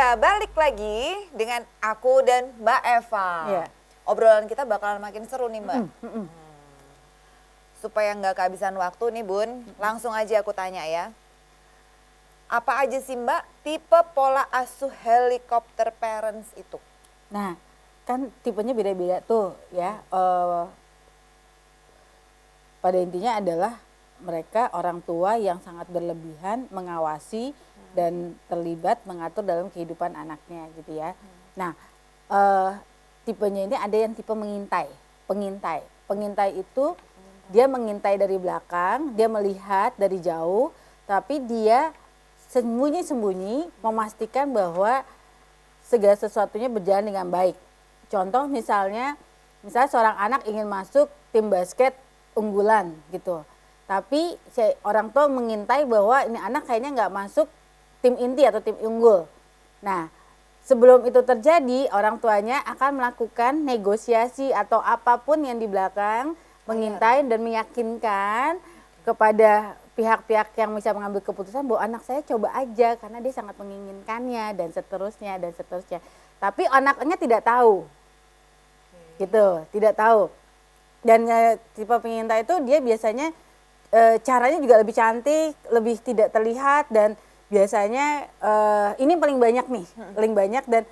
Ya, balik lagi dengan aku dan Mbak Eva. Iya. Obrolan kita bakalan makin seru nih Mbak. Supaya nggak kehabisan waktu nih Bun, langsung aja aku tanya ya. Apa aja sih Mbak tipe pola asuh helikopter parents itu? Nah, kan tipenya beda-beda tuh ya. Pada intinya adalah mereka orang tua yang sangat berlebihan mengawasi dan terlibat mengatur dalam kehidupan anaknya gitu ya. Nah, tipenya ini ada yang tipe mengintai, pengintai. Pengintai itu dia mengintai dari belakang, dia melihat dari jauh, tapi dia sembunyi-sembunyi memastikan bahwa segala sesuatunya berjalan dengan baik. Contoh misalnya seorang anak ingin masuk tim basket unggulan gitu. Tapi orang tua mengintai bahwa ini anak kayaknya nggak masuk tim inti atau tim unggul. Nah, sebelum itu terjadi, orang tuanya akan melakukan negosiasi atau apapun yang di belakang, mengintai dan meyakinkan kepada pihak-pihak yang bisa mengambil keputusan bahwa anak saya coba aja karena dia sangat menginginkannya dan seterusnya dan seterusnya. Tapi anaknya tidak tahu, gitu, tidak tahu. Dan tipe pengintai itu dia biasanya caranya juga lebih cantik, lebih tidak terlihat dan biasanya ini paling banyak nih, paling banyak dan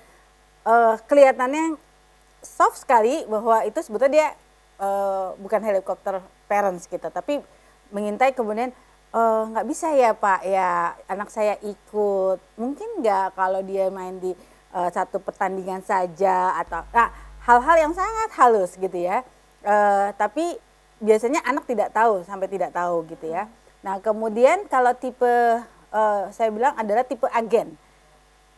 kelihatannya soft sekali bahwa itu sebetulnya dia bukan helikopter parents kita, tapi mengintai kemudian nggak bisa ya Pak ya anak saya ikut, mungkin nggak kalau dia main di satu pertandingan saja atau hal-hal yang sangat halus gitu ya. Tapi biasanya anak tidak tahu sampai tidak tahu gitu ya. Nah kemudian kalau tipe saya bilang adalah tipe agen.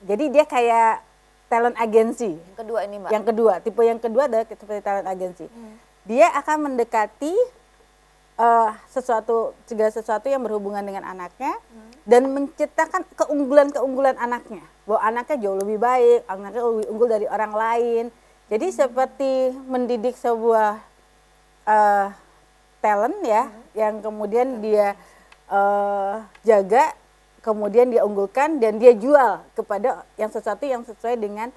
Jadi dia kayak talent agency. Yang kedua ini Mbak. Yang kedua, tipe yang kedua adalah tipe talent agency. Dia akan mendekati segala sesuatu yang berhubungan dengan anaknya dan menciptakan keunggulan-keunggulan anaknya. Bahwa anaknya jauh lebih baik, anaknya lebih unggul dari orang lain. Jadi seperti mendidik sebuah talent ya, yang kemudian dia jaga, kemudian dia unggulkan dan dia jual kepada yang sesuatu yang sesuai dengan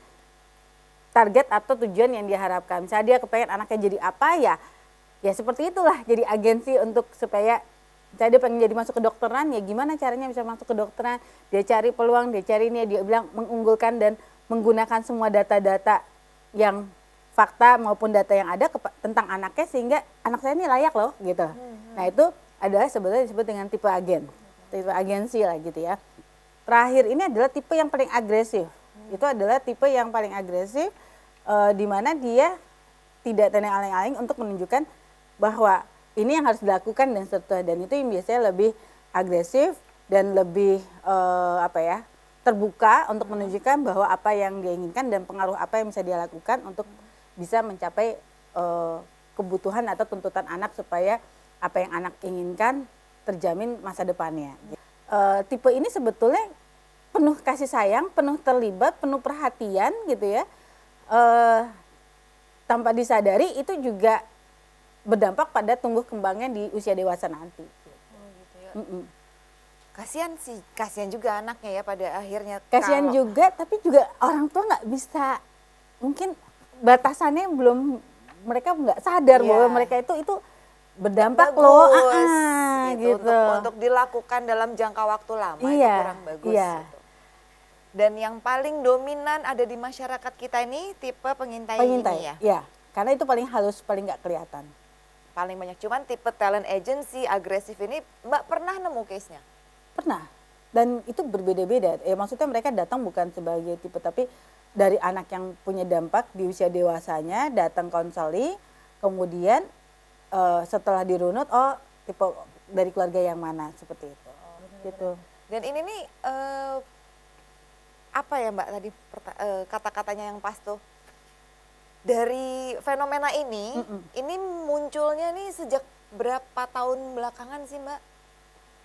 target atau tujuan yang dia harapkan. Misalnya dia kepengen anaknya jadi apa ya seperti itulah, jadi agensi untuk supaya misalnya dia pengen jadi masuk ke kedokteran, ya gimana caranya bisa masuk ke kedokteran, dia cari peluang, dia cari ini, dia bilang mengunggulkan dan menggunakan semua data-data yang fakta maupun data yang ada tentang anaknya sehingga anak saya ini layak loh gitu. Nah itu adalah sebetulnya disebut dengan tipe agen, tipe agensi lah gitu ya. Terakhir ini adalah tipe yang paling agresif. Itu adalah tipe yang paling agresif di mana dia tidak tanda aling-aling untuk menunjukkan bahwa ini yang harus dilakukan dan seterusnya, dan itu yang biasanya lebih agresif dan lebih terbuka untuk menunjukkan bahwa apa yang dia inginkan dan pengaruh apa yang bisa dia lakukan untuk bisa mencapai kebutuhan atau tuntutan anak supaya apa yang anak inginkan terjamin masa depannya. Tipe ini sebetulnya penuh kasih sayang, penuh terlibat, penuh perhatian gitu ya. Tanpa disadari itu juga berdampak pada tumbuh kembangnya di usia dewasa nanti. Gitu ya. Kasihan juga anaknya ya pada akhirnya. Kasihan juga, tapi juga orang tua nggak bisa, mungkin batasannya belum, mereka nggak sadar bahwa mereka itu berdampak bagus, loh, gitu. Untuk dilakukan dalam jangka waktu lama itu kurang bagus. Gitu. Dan yang paling dominan ada di masyarakat kita ini tipe pengintai ini ya? Iya, karena itu paling halus, paling nggak kelihatan. Paling banyak, cuman tipe talent agency agresif ini Mbak pernah nemu case-nya? Pernah, dan itu berbeda-beda. Maksudnya mereka datang bukan sebagai tipe, tapi dari anak yang punya dampak di usia dewasanya datang konseling, kemudian setelah dirunut, tipe dari keluarga yang mana, seperti itu. Gitu. Dan ini nih apa ya Mbak tadi kata-katanya yang pas tuh, dari fenomena ini munculnya nih sejak berapa tahun belakangan sih Mbak?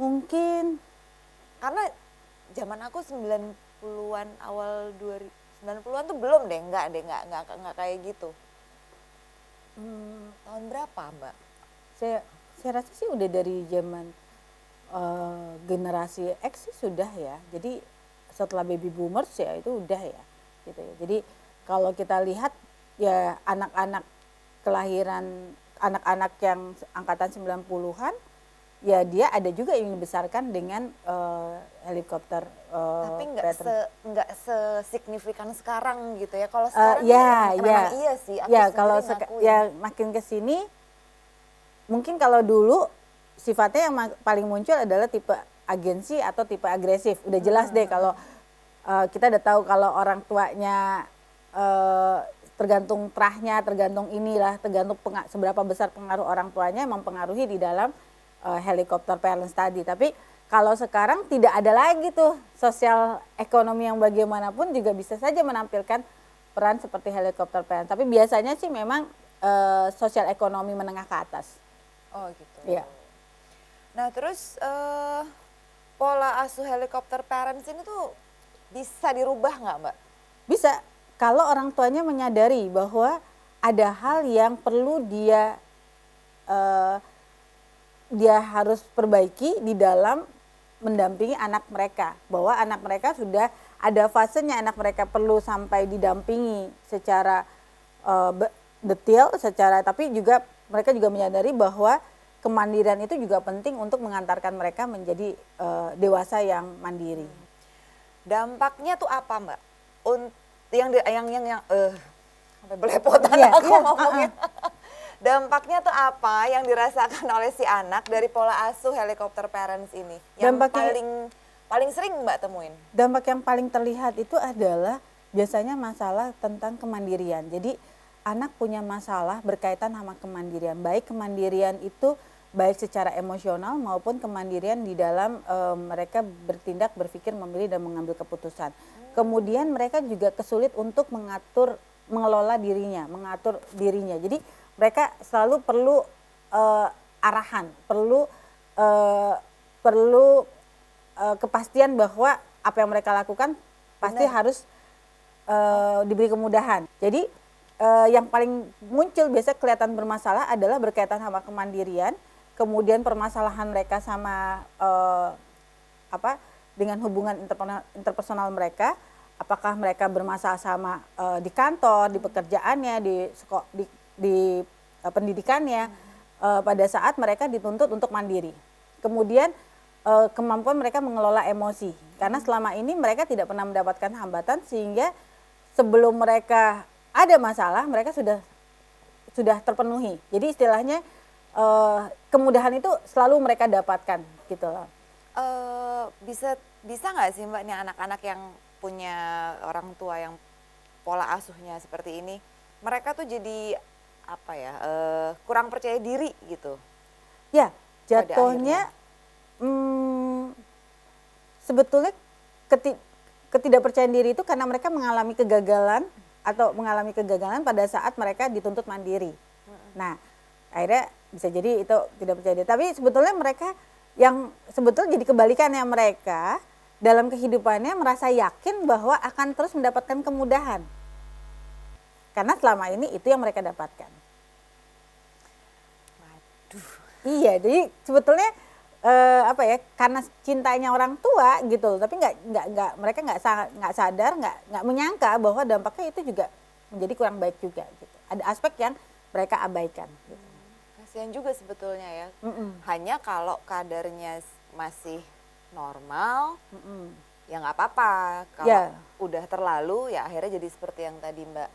Mungkin karena zaman aku 90-an awal 90-an tuh belum deh, enggak kayak gitu. Tahun berapa Mbak? Saya rasa sih udah dari zaman generasi X sih sudah ya. Jadi setelah baby boomers ya itu udah ya gitu ya. Jadi kalau kita lihat ya anak-anak kelahiran, anak-anak yang angkatan 90-an ya dia ada juga yang dibesarkan dengan helikopter. Tapi nggak sesignifikan sekarang gitu ya. Kalau sekarang memang iya sih. Aku ya kalau ya makin ke sini mungkin kalau dulu sifatnya yang paling muncul adalah tipe agensi atau tipe agresif. Udah jelas deh kalau kita udah tahu kalau orang tuanya tergantung trahnya, tergantung inilah, tergantung seberapa besar pengaruh orang tuanya mempengaruhi di dalam helikopter parents tadi. Tapi kalau sekarang tidak ada lagi tuh sosial ekonomi yang bagaimanapun juga bisa saja menampilkan peran seperti helikopter parents. Tapi biasanya sih memang sosial ekonomi menengah ke atas. Oh gitu. Iya. Nah terus pola asuh helikopter parents ini tuh bisa dirubah nggak Mbak? Bisa, kalau orang tuanya menyadari bahwa ada hal yang perlu dia harus perbaiki di dalam mendampingi anak mereka. Bahwa anak mereka sudah ada fasenya anak mereka perlu sampai didampingi secara detail, tapi juga mereka juga menyadari bahwa kemandirian itu juga penting untuk mengantarkan mereka menjadi dewasa yang mandiri. Dampaknya tuh apa Mbak? Sampai belepotan aku ngomongin. Dampaknya tuh apa yang dirasakan oleh si anak dari pola asuh helikopter parents ini? Yang paling sering Mbak temuin? Dampak yang paling terlihat itu adalah biasanya masalah tentang kemandirian. Jadi anak punya masalah berkaitan sama kemandirian. Baik kemandirian itu baik secara emosional maupun kemandirian di dalam mereka bertindak, berpikir, memilih dan mengambil keputusan. Kemudian mereka juga kesulit untuk mengelola dirinya, mengatur dirinya. Jadi mereka selalu perlu arahan, perlu kepastian bahwa apa yang mereka lakukan pasti harus diberi kemudahan. Jadi yang paling muncul biasa kelihatan bermasalah adalah berkaitan sama kemandirian, kemudian permasalahan mereka sama dengan hubungan interpersonal mereka, apakah mereka bermasalah sama di kantor, di pekerjaannya, di pendidikannya, pada saat mereka dituntut untuk mandiri. Kemudian kemampuan mereka mengelola emosi, karena selama ini mereka tidak pernah mendapatkan hambatan sehingga sebelum mereka ada masalah mereka sudah terpenuhi. Jadi istilahnya kemudahan itu selalu mereka dapatkan gitu loh. Bisa nggak sih Mbak nih anak-anak yang punya orang tua yang pola asuhnya seperti ini, mereka tuh jadi kurang percaya diri gitu? Ya, jatuhnya sebetulnya ketidakpercayaan diri itu karena mereka mengalami kegagalan pada saat mereka dituntut mandiri. Nah, akhirnya bisa jadi itu tidak percaya diri. Tapi sebetulnya mereka yang sebetulnya jadi kebalikannya, mereka dalam kehidupannya merasa yakin bahwa akan terus mendapatkan kemudahan. Karena selama ini itu yang mereka dapatkan. Waduh. Iya, jadi sebetulnya karena cintanya orang tua gitu, tapi mereka nggak sadar, nggak menyangka bahwa dampaknya itu juga menjadi kurang baik juga gitu. Ada aspek yang mereka abaikan. Gitu. Kasihan juga sebetulnya ya. Hanya kalau kadarnya masih normal, ya nggak apa-apa. Kalau udah terlalu, ya akhirnya jadi seperti yang tadi Mbak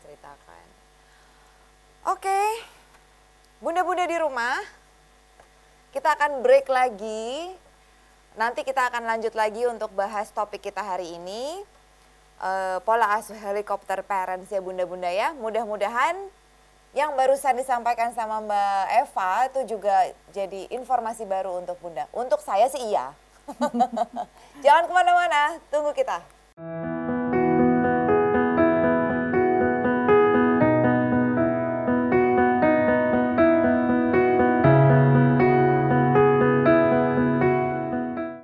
ceritakan. Oke, bunda-bunda di rumah, kita akan break lagi. Nanti kita akan lanjut lagi untuk bahas topik kita hari ini. Pola asuh helikopter parents ya bunda-bunda ya. Mudah-mudahan yang barusan disampaikan sama Mbak Eva itu juga jadi informasi baru untuk bunda. Untuk saya sih iya. Jangan kemana-mana, tunggu kita.